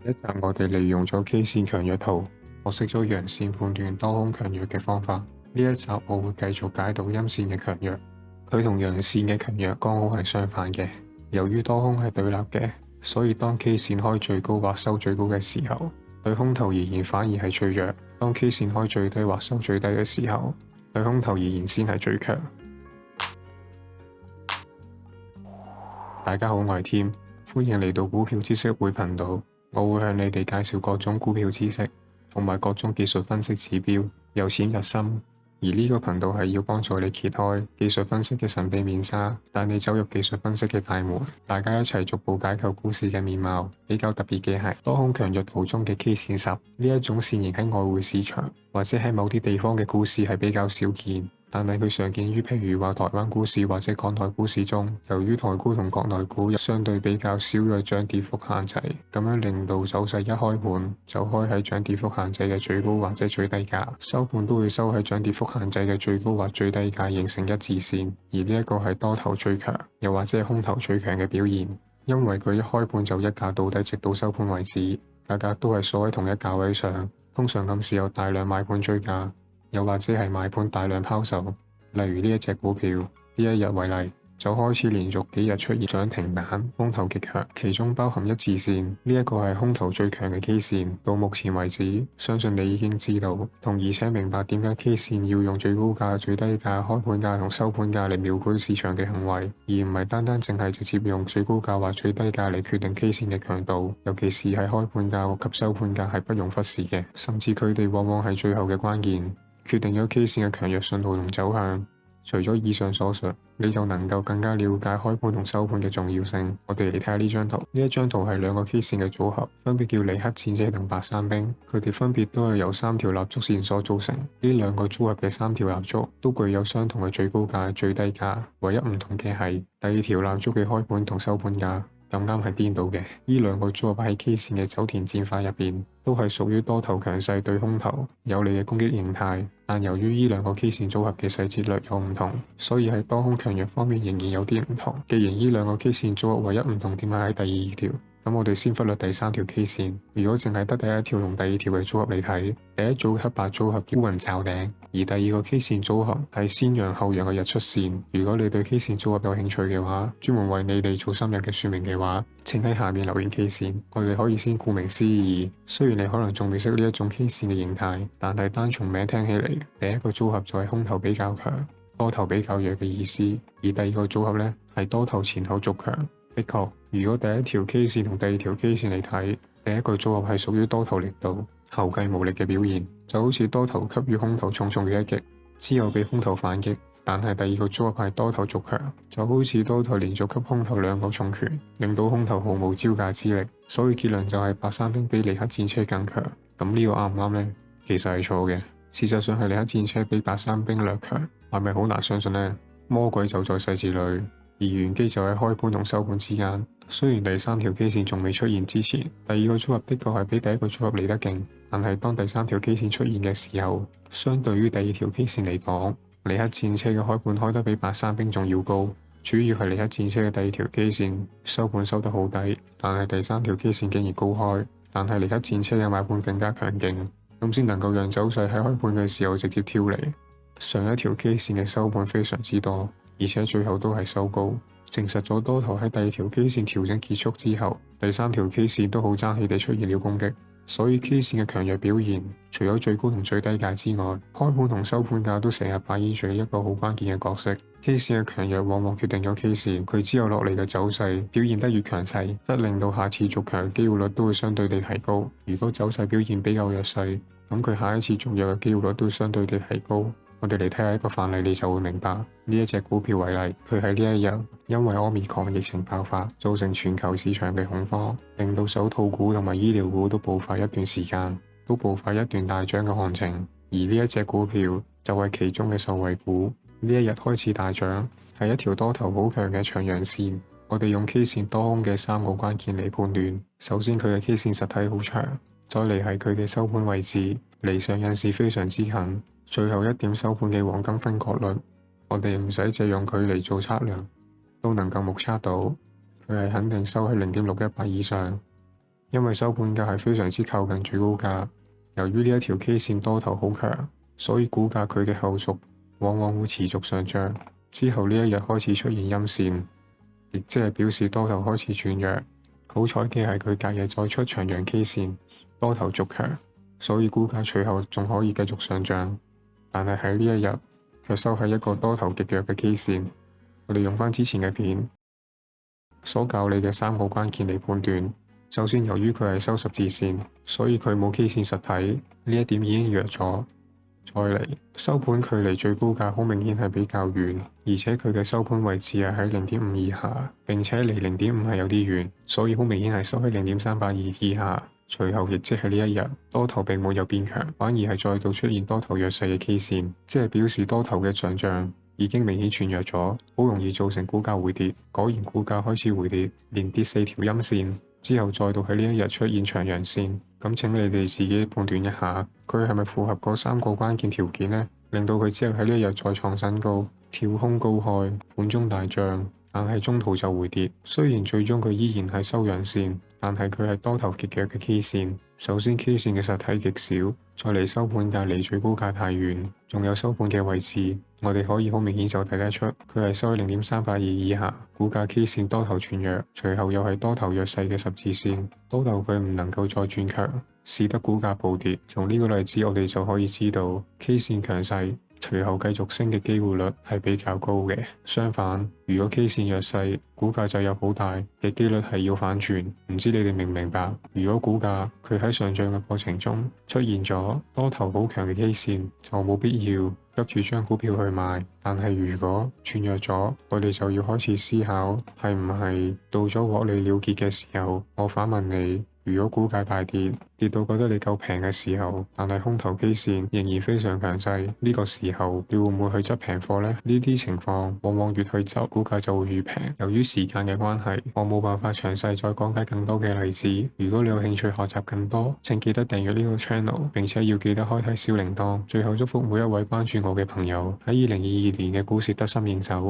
一集我哋利用咗 K 線強弱圖，學識咗陽線判斷多空強弱嘅方法。呢一集我會繼續解讀陰線嘅強弱，佢同陽線嘅強弱剛好係相反嘅。由於多空係對立嘅，所以當 K 線開最高或收最高嘅時候，對空頭而言反而係最弱；當 K 線開最低或收最低嘅時候，對空頭而言先係最強。大家好，我係添，歡迎嚟到股票知識會頻道。我會向你哋介紹各種股票知識同埋各種技術分析指標，由淺入深。而呢個頻道係要幫助你揭開技術分析嘅神秘面紗，帶你走入技術分析嘅大門。大家一齊逐步解構股市嘅面貌。比較特別嘅係多空強弱圖中嘅 K 線10呢一種線型喺外匯市場或者喺某啲地方嘅股市係比較少見。但係佢常見於譬如話台灣股市或者港台股市中，由於台股同國內股相對比較少嘅漲跌幅限制，咁樣令到走勢一開盤就開喺漲跌幅限制嘅最高或者最低價，收盤都會收喺漲跌幅限制嘅最高或最低價，形成一致線。而呢一個係多頭最強，又或者係空頭最強嘅表現，因為佢一開盤就一價到底，直到收盤為止，價格都係鎖喺同一價位上，通常暗示有大量買盤追價，又或者係買盤大量拋售。例如呢一隻股票，呢一日為例，就開始連續幾日出現漲停板，空頭極強，其中包含一致線，呢一個係空頭最強嘅 K 線。到目前為止，相信你已經知道同而且明白點解 K 線要用最高價、最低價、開盤價同收盤價嚟描繪市場嘅行為，而唔係單單淨係直接用最高價或最低價嚟決定 K 線嘅強度。尤其是喺開盤價及收盤價係不容忽視嘅，甚至佢哋往往係最後嘅關鍵，決定咗 K 線嘅強弱信號同走向。除咗以上所述，你就能夠更加了解開盤同收盤嘅重要性。我哋嚟睇下呢張圖，呢一張圖係兩個 K 線嘅組合，分別叫尼克戰車同白山兵。佢哋分別都係由3條蠟燭線所組成。呢兩個組合嘅3條蠟燭都具有相同嘅最高價、最低價，唯一唔同嘅係第二條蠟燭嘅開盤同收盤價咁啱係顛倒嘅。呢兩個組合喺 K 線嘅走田戰法入邊，都係屬於多頭強勢對空頭有利嘅攻擊形態。但由於呢兩個 K 線組合嘅細節略有唔同，所以喺多空強弱方面仍然有啲唔同。既然呢兩個 K 線組合唯一唔同點係喺第二條，咁我哋先忽略第3條 K 線。如果淨係得第一條同第二條嘅組合嚟睇，第一組黑白組合叫烏雲罩頂，而第二個 K 線組合係先陽後陽嘅日出線。如果你對 K 線組合有興趣嘅話，專門為你哋做深入嘅說明嘅話，請喺下面留言 K 線。我哋可以先顧名思義，雖然你可能仲未識呢一種 K 線嘅形態，但係單從名聽起嚟，第一個組合就係空頭比較強，多頭比較弱嘅意思，而第二個組合呢係多頭前後續強。的確，如果第一條 K 線同第二條 K 線嚟睇，第一個組合係屬於多頭力度後繼無力嘅表現，就好似多頭給予空頭重重嘅一擊，之後被空頭反擊。但係第二個組合係多頭續強，就好似多頭連續給空頭2個重拳，令到空頭毫無招架之力。所以結論就係白山兵比尼克戰車更強。咁呢個啱唔啱呢？其實係錯嘅。事實上係尼克戰車比白山兵略強，係咪好難相信呢？魔鬼就在細節裏。而玄機就喺開盤同收盤之間。雖然第3條 K 線仲未出現之前，第二個組合的確係比第一個組合嚟得勁，但係當第3條 K 線出現嘅時候，相對於第2條 K 線嚟講，尼克戰車嘅開盤開得比白山兵仲要高。主要係尼克戰車嘅第2條 K 線收盤收得好低，但係第3條 K 線竟然高開，但係尼克戰車嘅買盤更加強勁，咁先能夠讓走勢喺開盤嘅時候直接跳離。上一條 K 線嘅收盤非常之多，而且最後都係收高，證實咗多頭喺第2條 K 線調整結束之後，第3條 K 線都好爭氣地出現了攻擊。所以 K 線嘅強弱表現，除咗最高同最低價之外，開盤同收盤價都成日扮演住一個好關鍵嘅角色。K 線嘅強弱往往決定咗 K 線佢之後落嚟嘅走勢表現得越強勢，則令到下次續強嘅機會率都會相對地提高。如果走勢表現比較弱勢，咁佢下一次續弱嘅機會率都會相對地提高。我哋嚟睇下一個範例，你就會明白。呢一隻股票為例，佢喺呢一日因為 Omicron 疫情爆發，造成全球市場嘅恐慌，令到手套股同埋醫療股都爆發一段時間，都爆發一段大漲嘅行情。而呢一隻股票就係其中嘅受惠股。呢一日開始大漲，係一條多頭好強嘅長陽線。我哋用 K 線多空嘅3個關鍵嚟判斷。首先佢嘅 K 線實體好長，再嚟係佢嘅收盤位置離上影線非常之近。最後一點收盤嘅黃金分割率，我哋唔使借用佢嚟做測量，都能夠目測到佢係肯定收喺0.618以上。因為收盤價係非常之靠近最高價。由於呢一條 K 線多頭好強，所以股價佢嘅後續往往會持續上漲。之後呢一日開始出現陰線，亦即係表示多頭開始轉弱。好彩嘅係佢隔日再出長陽 K 線，多頭續強，所以股價隨後仲可以繼續上漲。但係喺呢一日卻收喺一個多頭極弱嘅 K 線。我哋用翻之前嘅片所教你嘅3個關鍵嚟判斷。首先，由於佢係收十字線，所以佢冇 K 線實體，呢一點已經弱咗。再嚟，收盤距離最高價好明顯係比較遠，而且佢嘅收盤位置係喺0.5以下，並且離0.5係有啲遠，所以好明顯係收喺0.382以下。隨後亦即係呢一日，多頭並冇有變強，反而係再度出現多頭弱勢嘅 K 線，即係表示多頭嘅上漲已經明顯轉弱咗，好容易造成股價回跌。果然股價開始回跌，連跌4條陰線。之後再度喺呢一日出現長陽線，咁請你哋自己判斷一下，佢係咪符合嗰3個關鍵條件呢？令到佢之後喺呢一日再創新高，跳空高開，盤中大漲，但係中途就回跌。雖然最終佢依然係收陽線，但係佢係多頭極弱嘅 K 線。首先 K 線嘅實體極少，再嚟收盤價離最高價太遠，仲有收盤嘅位置，我哋可以好明顯就睇得出，佢係收喺0.382以下，股價 K 線多頭轉弱，隨後又係多頭弱勢嘅十字線，多頭佢唔能夠再轉強，使得股價暴跌。從呢個例子我哋就可以知道 K 線強勢，隨後繼續升嘅機會率係比較高嘅。相反，如果 K 線弱勢，股價就有好大嘅機率係要反轉。唔知你哋明唔明白？如果股價佢喺上漲嘅過程中出現咗多頭好強嘅 K 線，就冇必要急住將股票去賣。但係如果轉弱咗，我哋就要開始思考，係唔係到咗獲利了結嘅時候？我反問你，如果股價大跌，跌到覺得你夠平嘅時候，但係空頭 K 線仍然非常強勢，呢個時候你會唔會去執平貨呢？呢啲情況往往越去執，股價就會越平。由於時間嘅關係，我冇辦法詳細再講解更多嘅例子。如果你有興趣學習更多，請記得訂閱呢個 channel， 並且要記得開啟小鈴鐺。最後祝福每一位關注我嘅朋友喺2022年嘅股市得心應手。